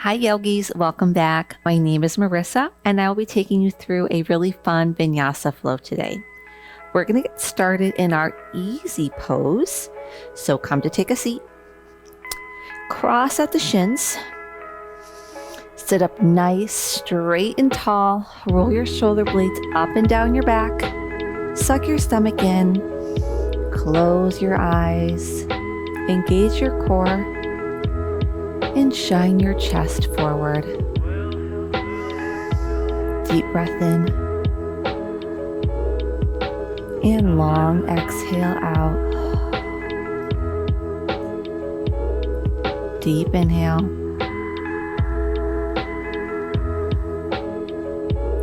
Hi yogis, welcome back. My name is Marissa and I will be taking you through a really fun Vinyasa flow today. We're going to get started in our easy pose. So come to take a seat. Cross at the shins. Sit up nice, straight and tall. Roll your shoulder blades up and down your back. Suck your stomach in. Close your eyes. Engage your core. And shine your chest forward. Deep breath in. And long exhale out. Deep inhale.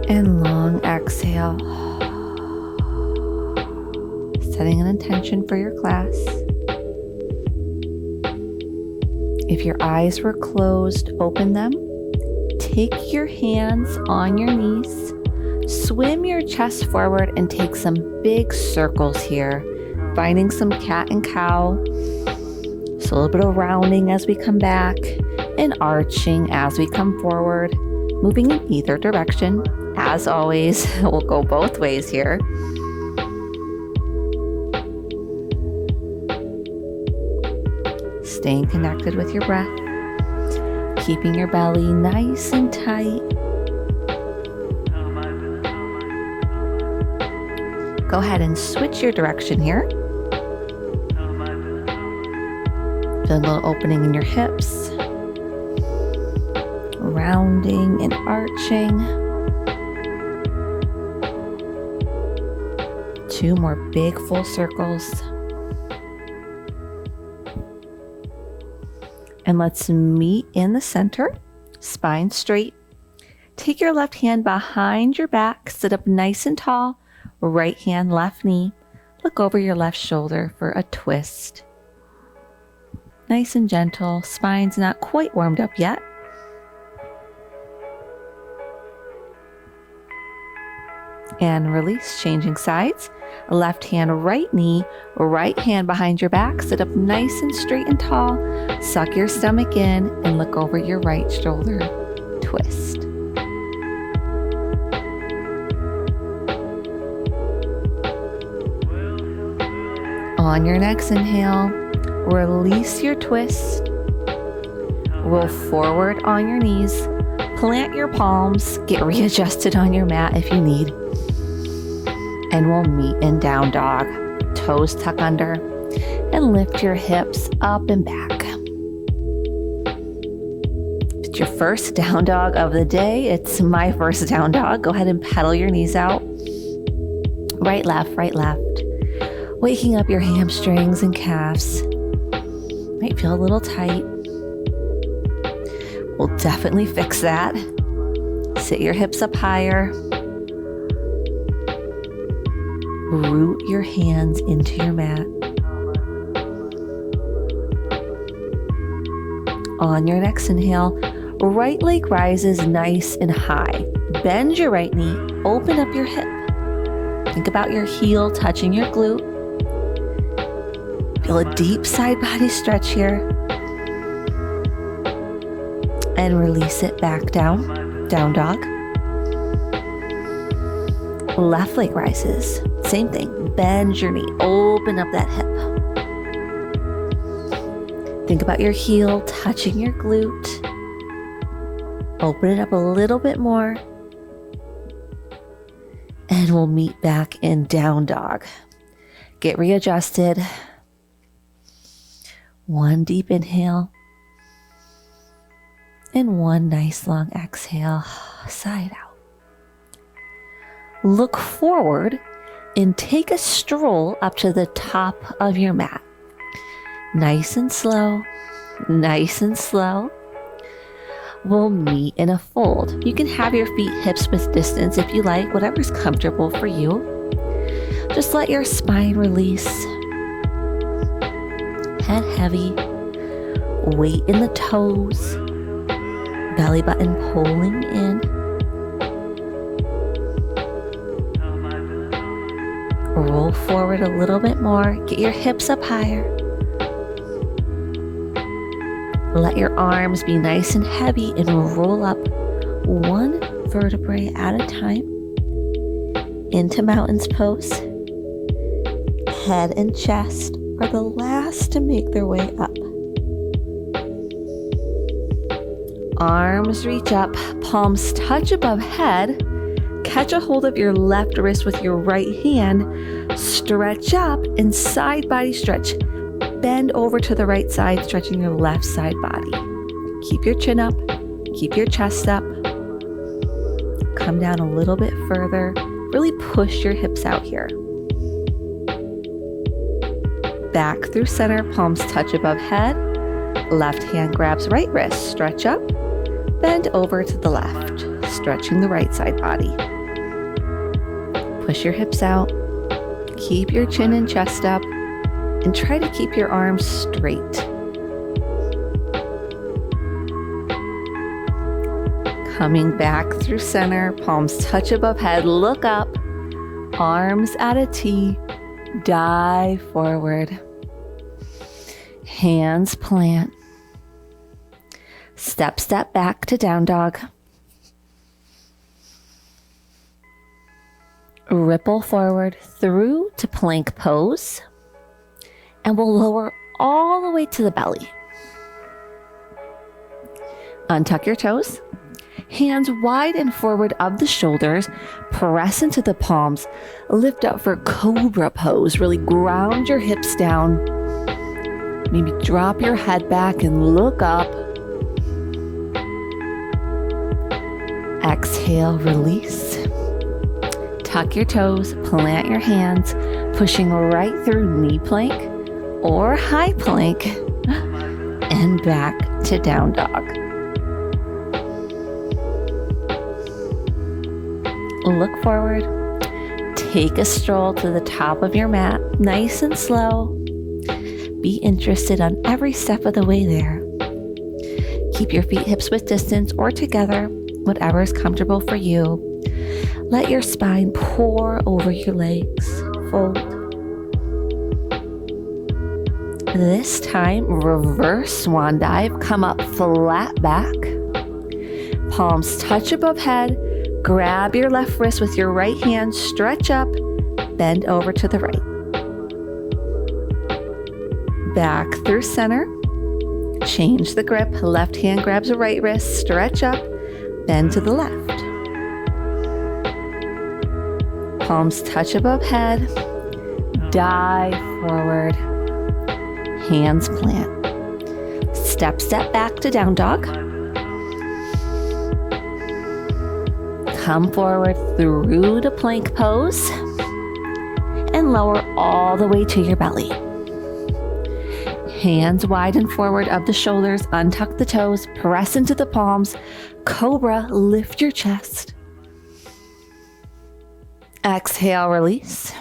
And long exhale. Setting an intention for your class. If your eyes were closed, open them. Take your hands on your knees. Swim your chest forward and take some big circles here, finding some cat and cow. So a little bit of rounding as we come back and arching as we come forward, moving in either direction. As always, we'll go both ways here. Staying connected with your breath, keeping your belly nice and tight. Go ahead and switch your direction here. Feel a little opening in your hips, rounding and arching. 2 more big full circles. And let's meet in the center, spine straight. Take your left hand behind your back, sit up nice and tall, right hand, left knee. Look over your left shoulder for a twist. Nice and gentle, spine's not quite warmed up yet. And release, changing sides. Left hand, right knee, right hand behind your back. Sit up nice and straight and tall. Suck your stomach in and look over your right shoulder. Twist. On your next inhale, release your twist. Roll forward on your knees. Plant your palms. Get readjusted on your mat if you need. And we'll meet in down dog. Toes tuck under and lift your hips up and back. If it's your first down dog of the day, it's my first down dog. Go ahead and pedal your knees out. Right, left, right, left. Waking up your hamstrings and calves. Might feel a little tight. We'll definitely fix that. Sit your hips up higher. Root your hands into your mat. On your next inhale, right leg rises nice and high. Bend your right knee, open up your hip. Think about your heel touching your glute. Feel a deep side body stretch here. And release it back down, down dog. Left leg rises. Same thing, bend your knee, open up that hip. Think about your heel touching your glute. Open it up a little bit more. And we'll meet back in down dog. Get readjusted. 1 deep inhale. And 1 nice long exhale, side out. Look forward and take a stroll up to the top of your mat. Nice and slow, nice and slow. We'll meet in a fold. You can have your feet hips width distance if you like, whatever's comfortable for you. Just let your spine release. Head heavy, weight in the toes, belly button pulling in. Roll forward a little bit more. Get your hips up higher. Let your arms be nice and heavy and roll up one vertebrae at a time into mountain's pose. Head and chest are the last to make their way up. Arms reach up, palms touch above head. Catch a hold of your left wrist with your right hand. Stretch up and side body stretch. Bend over to the right side, stretching your left side body. Keep your chin up, keep your chest up. Come down a little bit further. Really push your hips out here. Back through center, palms touch above head. Left hand grabs right wrist, stretch up. Bend over to the left, stretching the right side body. Push your hips out. Keep your chin and chest up. And try to keep your arms straight. Coming back through center, palms touch above head, look up, arms at a T, dive forward. Hands plant. Step back to down dog. Ripple forward through to plank pose. And we'll lower all the way to the belly. Untuck your toes. Hands wide and forward of the shoulders. Press into the palms. Lift up for cobra pose. Really ground your hips down. Maybe drop your head back and look up. Exhale, release. Tuck your toes, plant your hands, pushing right through knee plank or high plank, and back to down dog. Look forward. Take a stroll to the top of your mat, nice and slow. Be interested on every step of the way there. Keep your feet hips width distance or together, whatever is comfortable for you. Let your spine pour over your legs. Fold. This time, reverse swan dive. Come up flat back. Palms touch above head. Grab your left wrist with your right hand. Stretch up. Bend over to the right. Back through center. Change the grip. Left hand grabs the right wrist. Stretch up. Bend to the left. Palms touch above head. Dive forward. Hands plant. Step back to down dog. Come forward through to plank pose. And lower all the way to your belly. Hands wide and forward of the shoulders. Untuck the toes. Press into the palms. Cobra, lift your chest. Exhale, release.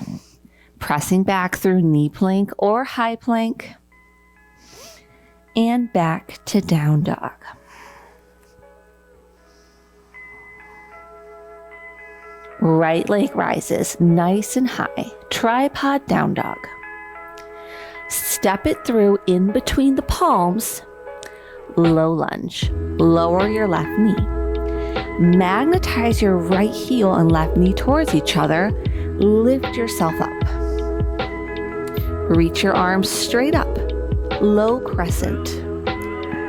Pressing back through knee plank or high plank. And back to down dog. Right leg rises nice and high. Tripod down dog. Step it through in between the palms. Low lunge. Lower your left knee. Magnetize your right heel and left knee towards each other. Lift yourself up. Reach your arms straight up. Low crescent.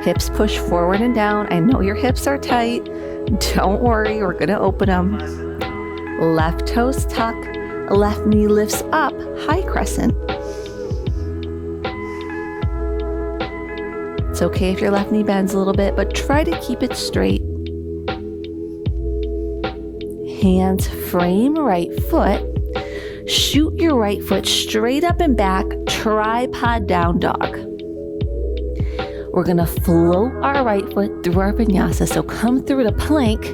Hips push forward and down. I know your hips are tight. Don't worry, we're gonna open them. Left toes tuck. Left knee lifts up. High crescent. It's okay if your left knee bends a little bit, but try to keep it straight. Hands frame right foot. Shoot your right foot straight up and back. Tripod down dog. We're gonna float our right foot through our vinyasa. So come through to plank.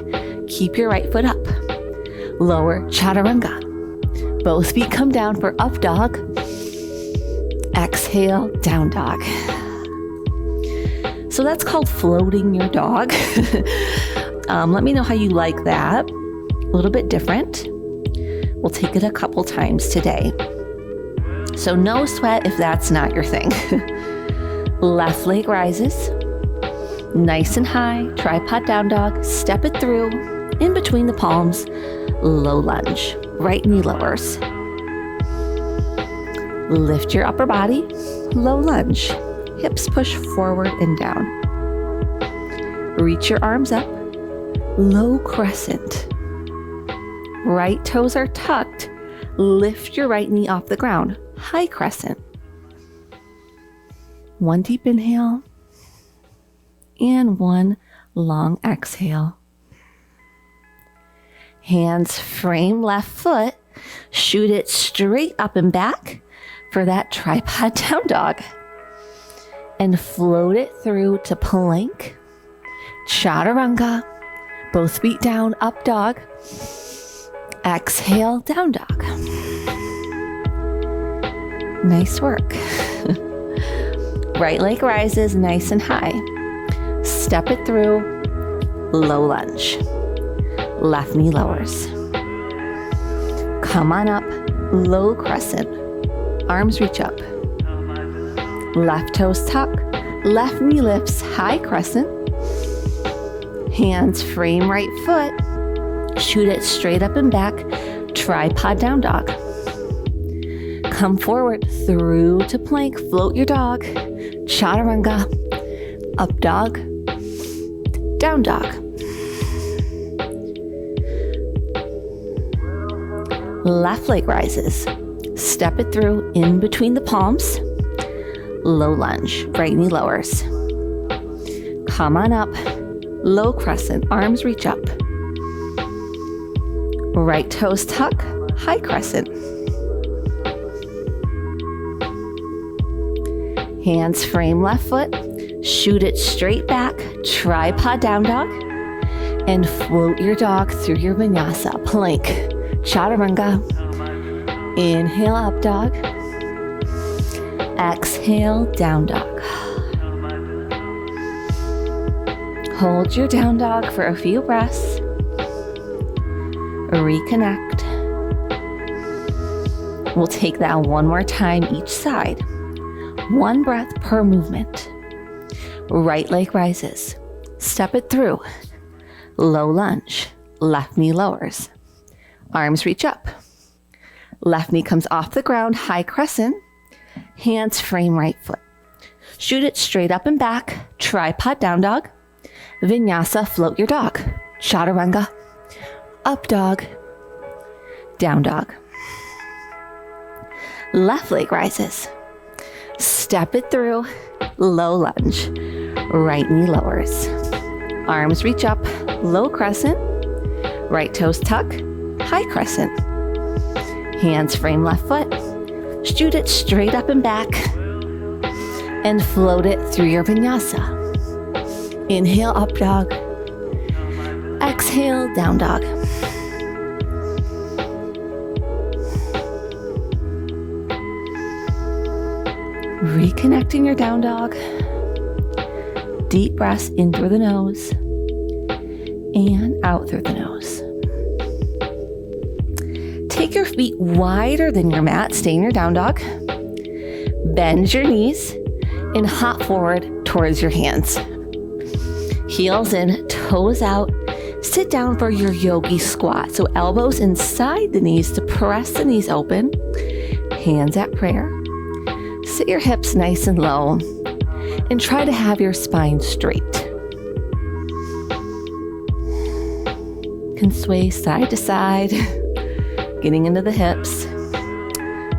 Keep your right foot up. Lower chaturanga. Both feet come down for up dog. Exhale, down dog. So that's called floating your dog. Let me know how you like that. A little bit different. We'll take it a couple times today. So no sweat if that's not your thing. Left leg rises. Nice and high, tripod down dog, step it through, in between the palms, low lunge, right knee lowers. Lift your upper body, low lunge, hips push forward and down. Reach your arms up, low crescent. Right toes are tucked, lift your right knee off the ground, high crescent. One deep inhale and one long exhale. Hands frame left foot, shoot it straight up and back for that tripod down dog. And float it through to plank, chaturanga, both feet down, up dog. Exhale, down dog. Nice work. Right leg rises nice and high. Step it through, low lunge. Left knee lowers. Come on up, low crescent. Arms reach up. Left toes tuck, left knee lifts, high crescent. Hands frame right foot, shoot it straight up and back, tripod down dog. Come forward through to plank, float your dog, chaturanga, up dog, down dog. Left leg rises, step it through in between the palms, low lunge, right knee lowers. Come on up, low crescent, arms reach up. Right toes tuck, high crescent. Hands frame left foot, shoot it straight back, tripod down dog, and float your dog through your vinyasa, plank, chaturanga. Inhale, up dog. Exhale, down dog. Hold your down dog for a few breaths. Reconnect. We'll take that one more time each side. One breath per movement. Right leg rises. Step it through. Low lunge. Left knee lowers. Arms reach up. Left knee comes off the ground, high crescent. Hands frame right foot. Shoot it straight up and back, tripod down dog. Vinyasa, float your dog. Chaturanga, up dog, down dog. Left leg rises. Step it through, low lunge. Right knee lowers. Arms reach up, low crescent. Right toes tuck, high crescent. Hands frame left foot. Shoot it straight up and back. And float it through your vinyasa. Inhale, up dog. Exhale, down dog. Reconnecting your down dog. Deep breaths in through the nose and out through the nose. Take your feet wider than your mat. Stay in your down dog. Bend your knees and hop forward towards your hands. Heels in, toes out. Sit down for your yogi squat. So elbows inside the knees to press the knees open. Hands at prayer. Sit your hips nice and low and try to have your spine straight. Can sway side to side, getting into the hips.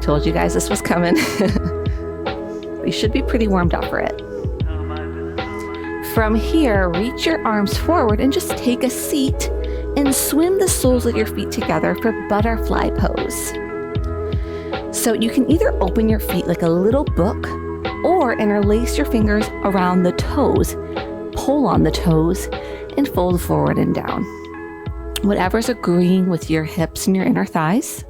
Told you guys this was coming. You should be pretty warmed up for it. From here, reach your arms forward and just take a seat and swim the soles of your feet together for butterfly pose. So you can either open your feet like a little book or interlace your fingers around the toes, pull on the toes, and fold forward and down. Whatever's agreeing with your hips and your inner thighs.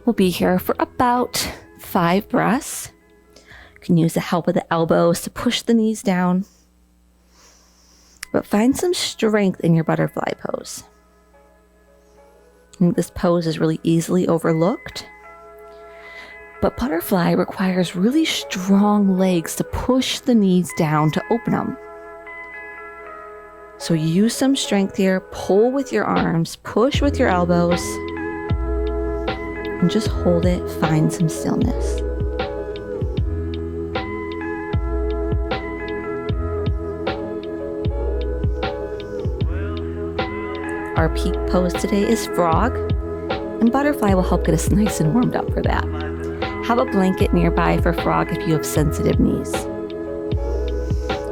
We'll be here for about 5 breaths. You can use the help of the elbows to push the knees down. But find some strength in your butterfly pose. I think this pose is really easily overlooked. But butterfly requires really strong legs to push the knees down to open them. So use some strength here. Pull with your arms, push with your elbows, and just hold it. Find some stillness. Our peak pose today is frog, and butterfly will help get us nice and warmed up for that. Have a blanket nearby for frog if you have sensitive knees.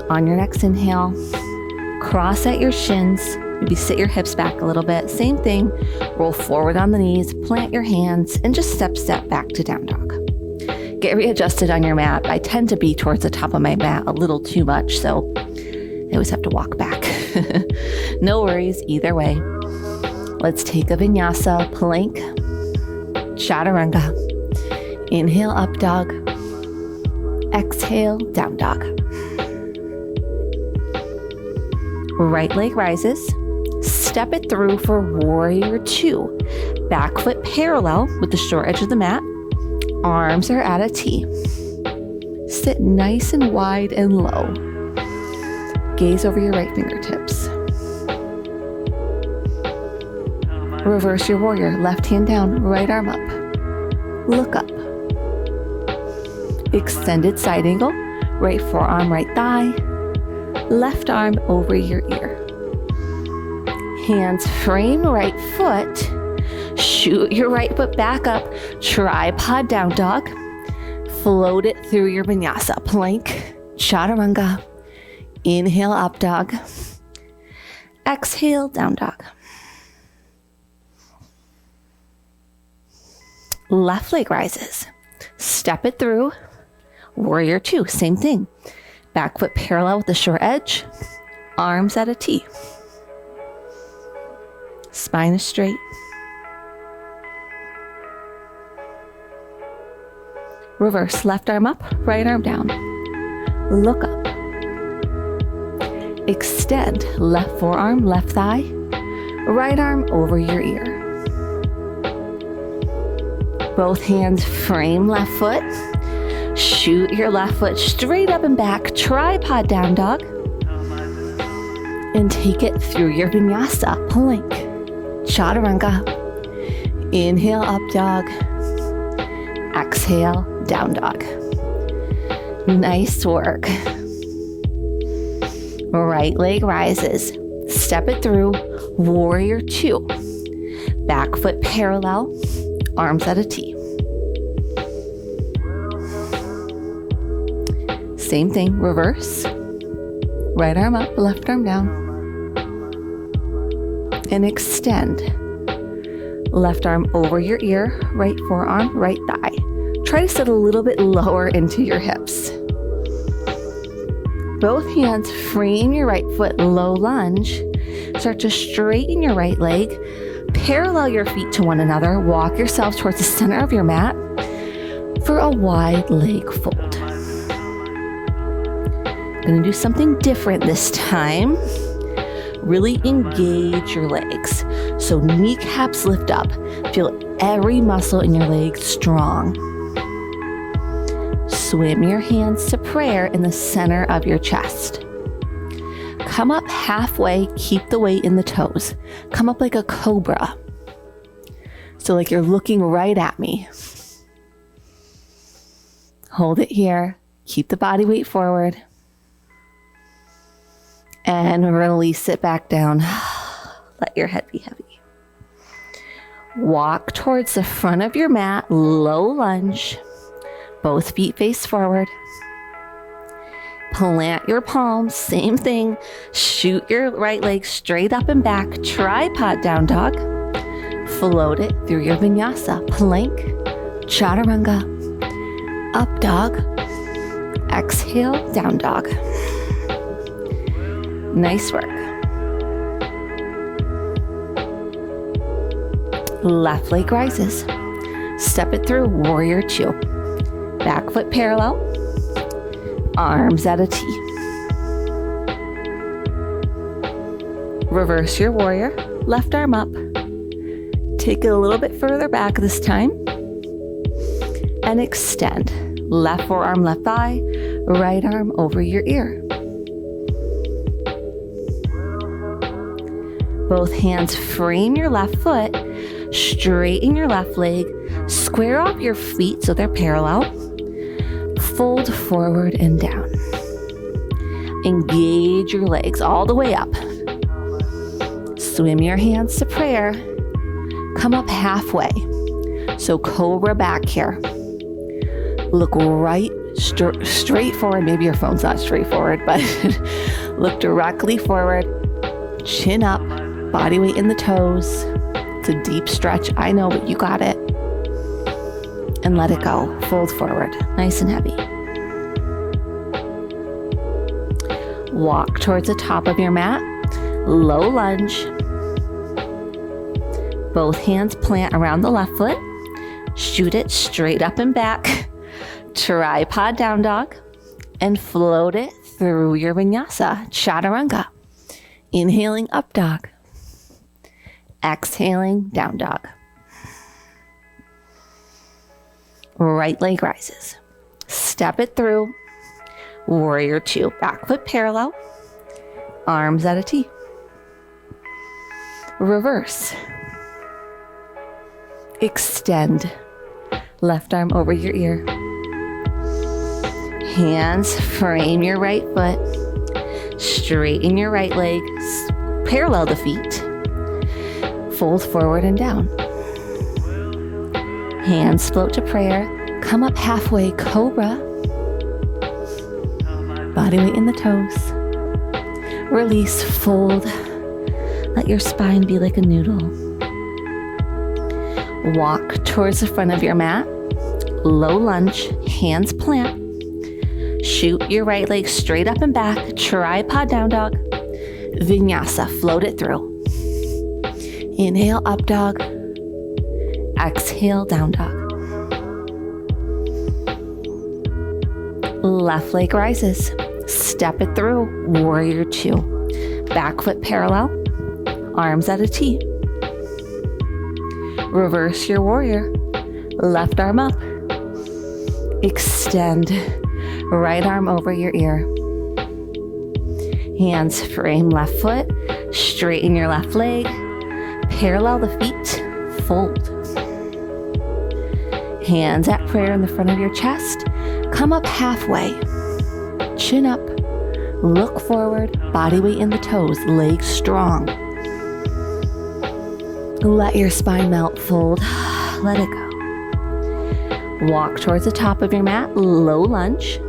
On your next inhale, cross at your shins, maybe sit your hips back a little bit. Same thing, roll forward on the knees, plant your hands, and just step back to down dog. Get readjusted on your mat. I tend to be towards the top of my mat a little too much, so I always have to walk back. No worries, either way. Let's take a vinyasa, plank, chaturanga. Inhale, up dog. Exhale, down dog. Right leg rises. Step it through for warrior two. Back foot parallel with the short edge of the mat. Arms are at a T. Sit nice and wide and low. Gaze over your right fingertips. Reverse your warrior. Left hand down, right arm up. Look up. Extended side angle. Right forearm, right thigh. Left arm over your ear. Hands frame right foot. Shoot your right foot back up. Tripod down dog. Float it through your vinyasa. Plank, chaturanga. Inhale, up dog. Exhale, down dog. Left leg rises. Step it through. Warrior two, same thing. Back foot parallel with the short edge. Arms at a T. Spine is straight. Reverse, left arm up, right arm down. Look up. Extend, left forearm, left thigh. Right arm over your ear. Both hands frame left foot. Shoot your left foot straight up and back. Tripod down dog. And take it through your vinyasa. Plank, chaturanga. Inhale, up dog. Exhale, down dog. Nice work. Right leg rises. Step it through. Warrior two. Back foot parallel. Arms at a T. Same thing, reverse. Right arm up, left arm down. And extend. Left arm over your ear, right forearm, right thigh. Try to sit a little bit lower into your hips. Both hands frame your right foot, low lunge. Start to straighten your right leg. Parallel your feet to one another. Walk yourself towards the center of your mat for a wide leg fold. Gonna do something different this time. Really engage your legs. So kneecaps lift up. Feel every muscle in your legs strong. Swim your hands to prayer in the center of your chest. Come up halfway, keep the weight in the toes. Come up like a cobra. So like you're looking right at me. Hold it here. Keep the body weight forward. And release it back down. Let your head be heavy. Walk towards the front of your mat, low lunge. Both feet face forward. Plant your palms, same thing. Shoot your right leg straight up and back. Tripod down dog. Float it through your vinyasa. Plank, chaturanga. Up dog. Exhale, down dog. Nice work. Left leg rises. Step it through, warrior two. Back foot parallel. Arms at a T. Reverse your warrior. Left arm up. Take it a little bit further back this time. And extend. Left forearm, left thigh. Right arm over your ear. Both hands frame your left foot, straighten your left leg, square off your feet so they're parallel, fold forward and down. Engage your legs all the way up. Swim your hands to prayer. Come up halfway. So cobra back here. Look right straight forward. Maybe your phone's not straight forward, but look directly forward. Chin up, body weight in the toes. It's a deep stretch, I know, but you got it. And let it go. Fold forward, nice and heavy. Walk towards the top of your mat. Low lunge. Both hands plant around the left foot. Shoot it straight up and back. Tripod down dog. And float it through your vinyasa, chaturanga. Inhaling up dog. Exhaling down dog. Right leg rises. Step it through. Warrior two. Back foot parallel. Arms at a T. Reverse. Extend. Left arm over your ear. Hands frame your right foot. Straighten your right leg. Parallel the feet. Fold forward and down. Hands float to prayer. Come up halfway, cobra. Body weight in the toes. Release, fold. Let your spine be like a noodle. Walk towards the front of your mat. Low lunge, hands plant. Shoot your right leg straight up and back. Tripod down dog. Vinyasa, float it through. Inhale, up dog. Exhale, down dog. Left leg rises. Step it through. Warrior two. Back foot parallel. Arms at a T. Reverse your warrior. Left arm up. Extend. Right arm over your ear. Hands frame left foot. Straighten your left leg. Parallel the feet. Fold. Hands at prayer in the front of your chest. Come up halfway. Chin up. Look forward. Body weight in the toes. Legs strong. Let your spine melt. Fold. Let it go. Walk towards the top of your mat. Low lunge.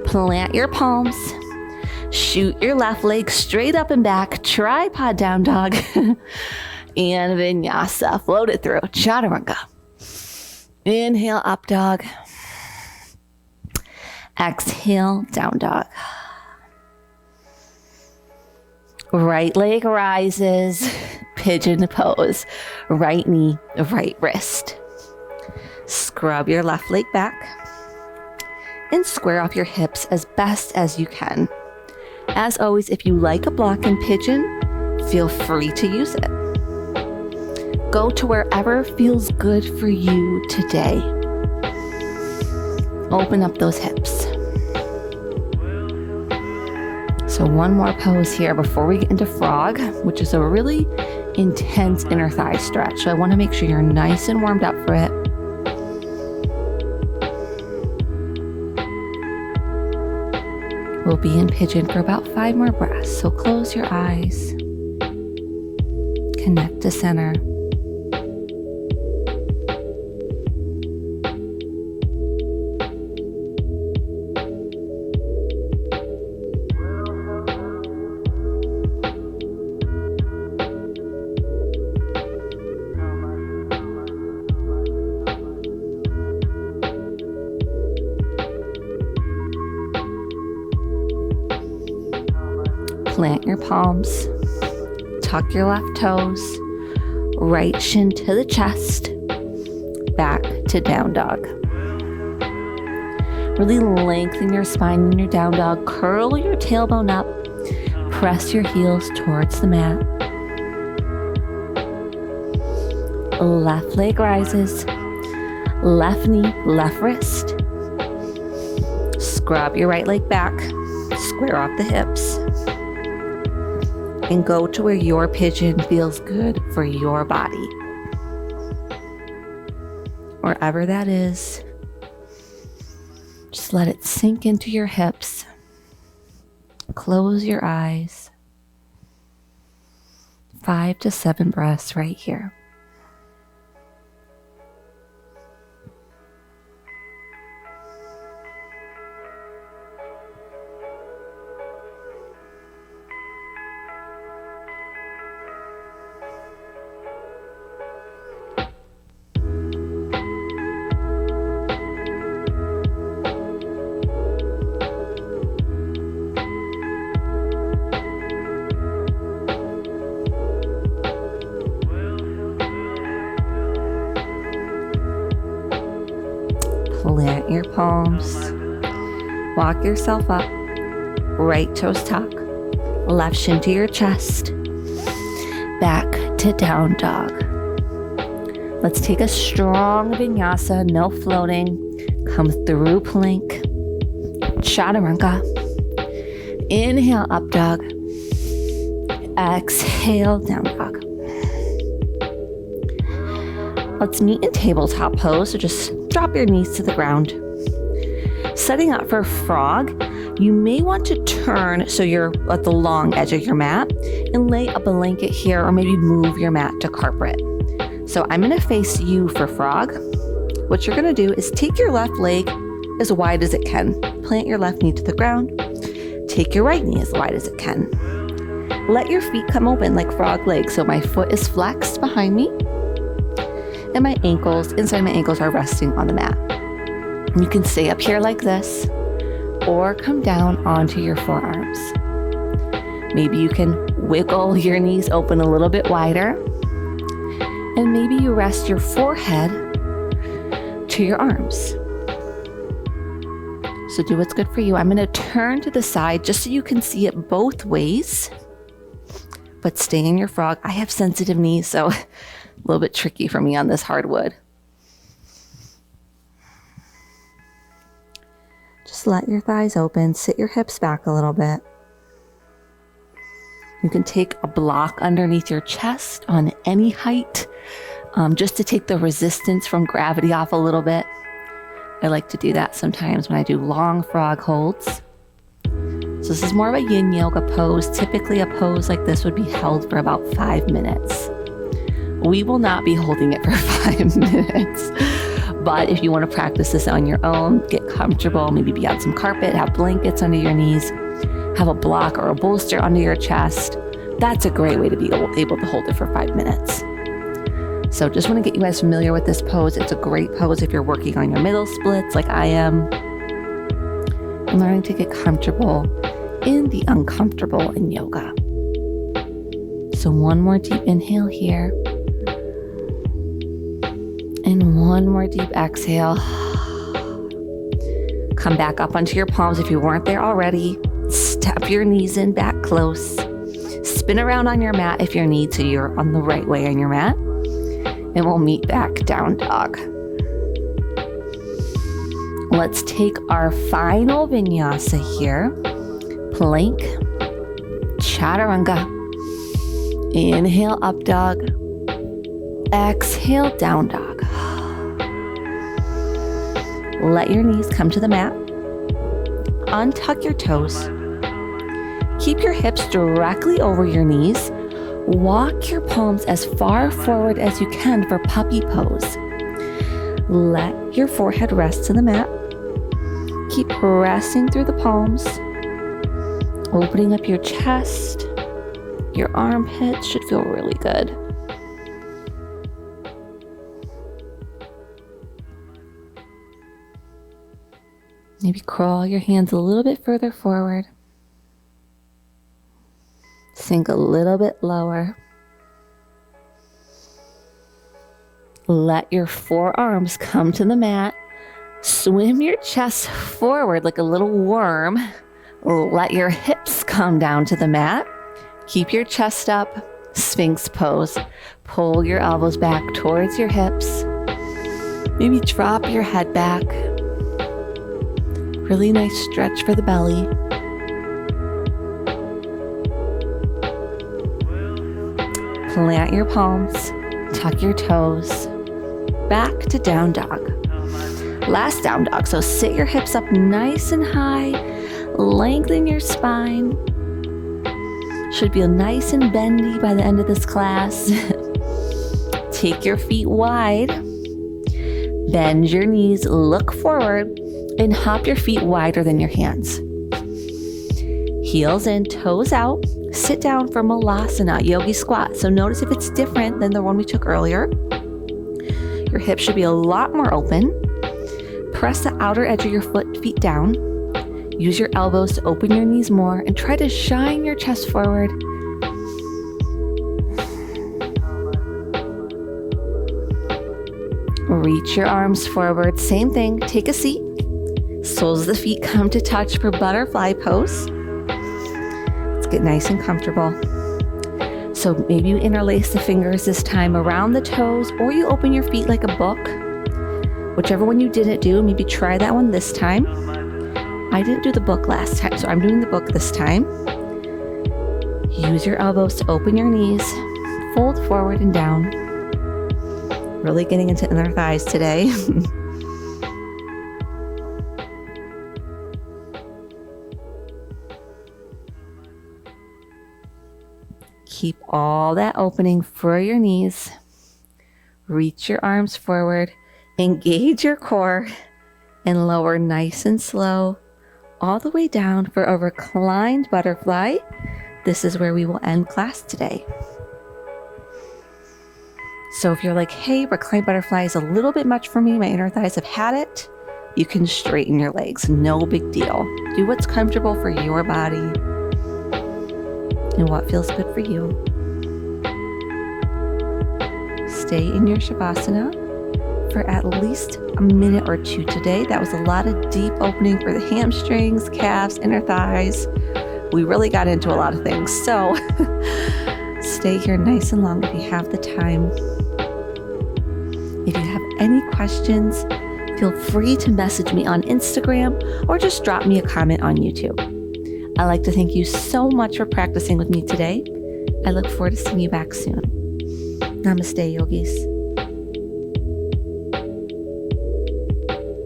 Plant your palms. Shoot your left leg straight up and back. Tripod down dog. And vinyasa. Float it through. Chaturanga. Inhale, up dog. Exhale, down dog. Right leg rises. Pigeon pose. Right knee, right wrist. Scrub your left leg back. And square off your hips as best as you can. As always, if you like a block in pigeon, feel free to use it. Go to wherever feels good for you today. Open up those hips. So one more pose here before we get into frog, which is a really intense inner thigh stretch. So I want to make sure you're nice and warmed up for it. We'll be in pigeon for about 5 more breaths. So close your eyes. Connect to center. Plant your palms, tuck your left toes, right shin to the chest, back to down dog. Really lengthen your spine in your down dog, curl your tailbone up, press your heels towards the mat. Left leg rises, left knee, left wrist. Scrub your right leg back, square off the hips. and go to where your pigeon feels good for your body. Wherever that is, just let it sink into your hips. Close your eyes. 5 to 7 breaths right here. Plant your palms. Walk yourself up. Right toes tuck. Left shin to your chest. Back to down dog. Let's take a strong vinyasa, no floating. Come through plank. Chaturanga. Inhale, up dog. Exhale, down dog. Let's meet in tabletop pose, so just drop your knees to the ground. Setting up for frog, you may want to turn so you're at the long edge of your mat and lay a blanket here, or maybe move your mat to carpet. So I'm going to face you for frog. What you're going to do is take your left leg as wide as it can. Plant your left knee to the ground. Take your right knee as wide as it can. Let your feet come open like frog legs, so my foot is flexed behind me. And my ankles, inside my ankles, are resting on the mat. And you can stay up here like this, or come down onto your forearms. Maybe you can wiggle your knees open a little bit wider. And maybe you rest your forehead to your arms. So do what's good for you. I'm going to turn to the side just so you can see it both ways. But stay in your frog. I have sensitive knees, so a little bit tricky for me on this hardwood. Just let your thighs open. Sit your hips back a little bit. You can take a block underneath your chest on any height, just to take the resistance from gravity off a little bit. I like to do that sometimes when I do long frog holds. So this is more of a yin yoga pose. Typically a pose like this would be held for about 5 minutes. We will not be holding it for 5 minutes. But if you want to practice this on your own, get comfortable, maybe be on some carpet, have blankets under your knees, have a block or a bolster under your chest. That's a great way to be able to hold it for 5 minutes. So just want to get you guys familiar with this pose. It's a great pose if you're working on your middle splits like I am. And learning to get comfortable in the uncomfortable in yoga. So one more deep inhale here. And one more deep exhale. Come back up onto your palms if you weren't there already. Step your knees in back close. Spin around on your mat if you need to. You're on the right way on your mat. And we'll meet back down dog. Let's take our final vinyasa here. Plank, chaturanga. Inhale, up dog. Exhale, down dog. Let your knees come to the mat. Untuck your toes. Keep your hips directly over your knees. Walk your palms as far forward as you can for puppy pose. Let your forehead rest to the mat. Keep pressing through the palms. Opening up your chest. Your armpits should feel really good. Maybe crawl your hands a little bit further forward. Sink a little bit lower. Let your forearms come to the mat. Swim your chest forward like a little worm. Let your hips come down to the mat. Keep your chest up. Sphinx pose. Pull your elbows back towards your hips. Maybe drop your head back. Really nice stretch for the belly. Plant your palms, tuck your toes, back to down dog. Last down dog, so sit your hips up nice and high, lengthen your spine. Should feel nice and bendy by the end of this class. Take your feet wide, bend your knees, look forward, and hop your feet wider than your hands. Heels in, toes out. Sit down for Malasana, yogi squat. So notice if it's different than the one we took earlier. Your hips should be a lot more open. Press the outer edge of your feet down. Use your elbows to open your knees more and try to shine your chest forward. Reach your arms forward. Same thing. Take a seat. Soles of the feet come to touch for butterfly pose. Let's get nice and comfortable. So maybe you interlace the fingers this time around the toes, or you open your feet like a book. Whichever one you didn't do, maybe try that one this time. I didn't do the book last time, so I'm doing the book this time. Use your elbows to open your knees, fold forward and down. Really getting into inner thighs today. Keep all that opening for your knees. Reach your arms forward, engage your core, and lower nice and slow all the way down for a reclined butterfly. This is where we will end class today. So if you're like, hey, reclined butterfly is a little bit much for me, my inner thighs have had it, you can straighten your legs, no big deal. Do what's comfortable for your body and what feels good for you. Stay in your Shavasana for at least a minute or two today. That was a lot of deep opening for the hamstrings, calves, inner thighs. We really got into a lot of things. So stay here nice and long if you have the time. If you have any questions, feel free to message me on Instagram or just drop me a comment on YouTube. I'd like to thank you so much for practicing with me today. I look forward to seeing you back soon. Namaste, yogis.